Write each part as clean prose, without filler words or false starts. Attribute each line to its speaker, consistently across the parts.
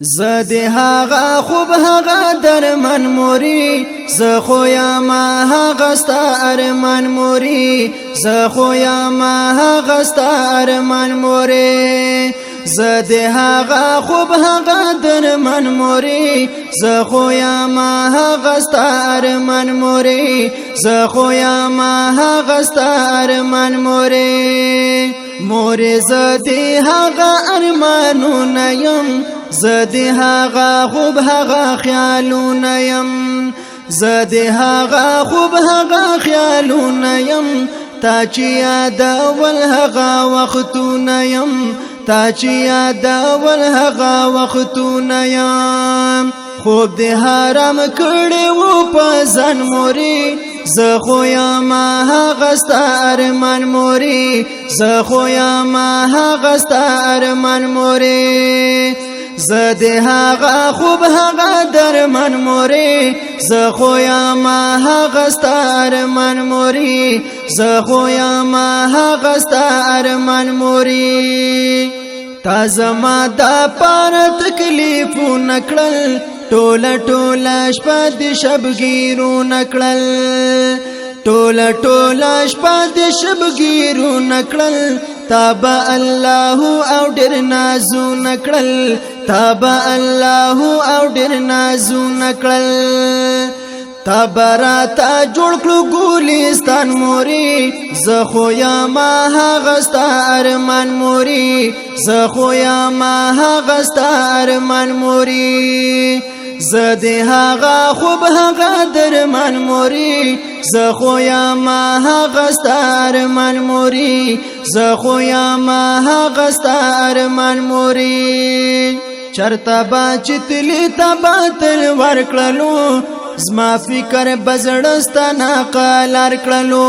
Speaker 1: زدی هاغا خوب هاغا درمن موری زخو یا ما هاغا ستا ارمان موری زخو یا ما هاغا ستا ارمان موری زدی هاغا خوب هاغا درمن موری زخو یا ما هاغا ستا ارمان موری زخو یا ما هاغا ستا ارمان موری موری زدی هاغا ارمانونه یم زدی هاغا خوب هاغا خیالونه یم زدی هاغا خوب هاغا خیالونه یم تا چې یادول هغه وختونه یم تا چې یادول هغه وختونه یم خوب دې حرام کړی و په ځان موري زه خو یم هغه ستا ارمان موري زه خو یم هغه ستا ارمان موري زه دې هغه خوب هغه درمن موري زه خو یم هغه ستا ارمان موري زه خو یم هغه ستا ارمان موري تا زما د پاره تکلیفونه کړل ټوله ټوله شپه د شبګیرونه کړل ټوله ټوله شپه د شبګیرونه کړل تابا الله او ډېر نازونه کړل تابا الله او ډېر نازونه کړل تبراتا جوړ کړو ګولستان موري زه خو یم هغه ستا ارمان موري زه خو یم هغه ستا ارمان موري زه دې هغه خوب هغه درمان موري زه خو یم هغه ستا ارمان موري زه خو یم هغه ستا ارمان موري چرته با چتلی تبا تل ورکړلو زما فکر بزړستانه قالر کړلو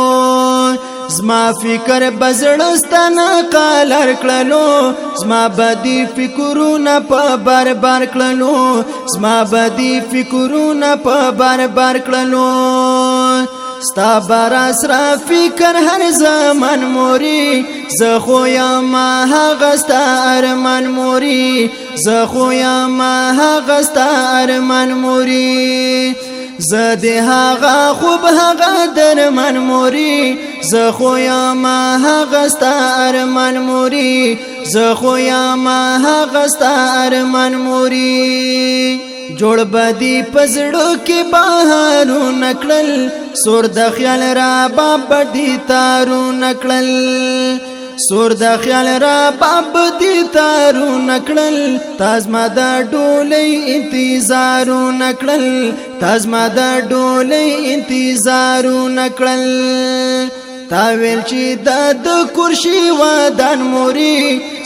Speaker 1: زما فکر بزړستانه قالر کړلو زما بدی فکرونه په بار بار کړلو زما بدی فکرونه په بار بار کړلو ستا براس را فکر هر زمان موري زه خو یم هغه ستا ارمان موري زه خو یم هغه ستا ارمان موري زه دې هغه خوب هغه درمان موري زه خو یم هغه ستا ارمان موري زه خو یم هغه ستا ارمان موري جوړ بدی پزړو کې بهارونه کړل سور د خیال را باب دي تارونه کړل سور د خیال را باب دي تارونه کړل تازما د ډولې انتظارونه کړل تازما د ډولې انتظارونه کړل تا ویل چې د کرشي ودان موري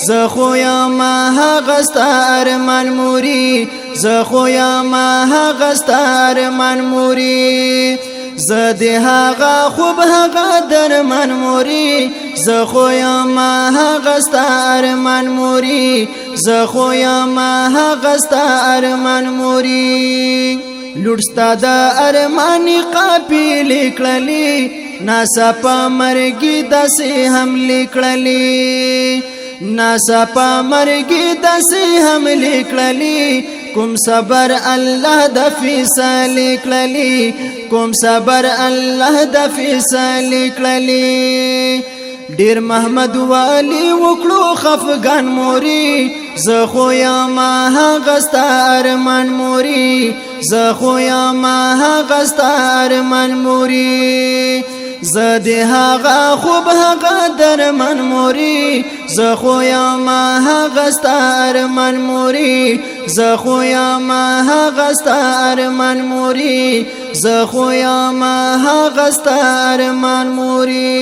Speaker 1: زه خو یم هغه ستا ارمان موري زه خو یم هغه ستا ارمان موري زه دې هغه خوب هغه درمان موري زه خو یم هغه ستا ارمان موري زه خو یم هغه ستا ارمان موري لوړستا د ارمان قافلې کړلې ناسا په مرګي داسې حملې کړلې ناسا په مرګي داسې حملې کړلې کوم صبر الله د فیصله کړلې کوم صبر الله د فیصله کړلې ډیر محمد والی وکړو خفغان موري زه خو یم هغه ستا ارمان موري زه خو یم هغه ستا ارمان موري زه دې هغه خوب هغه درمان موري زه خو یم هغه ستا ارمان موري زه خو یم هغه ستا ارمان موري زه خو یم هغه ستا ارمان موري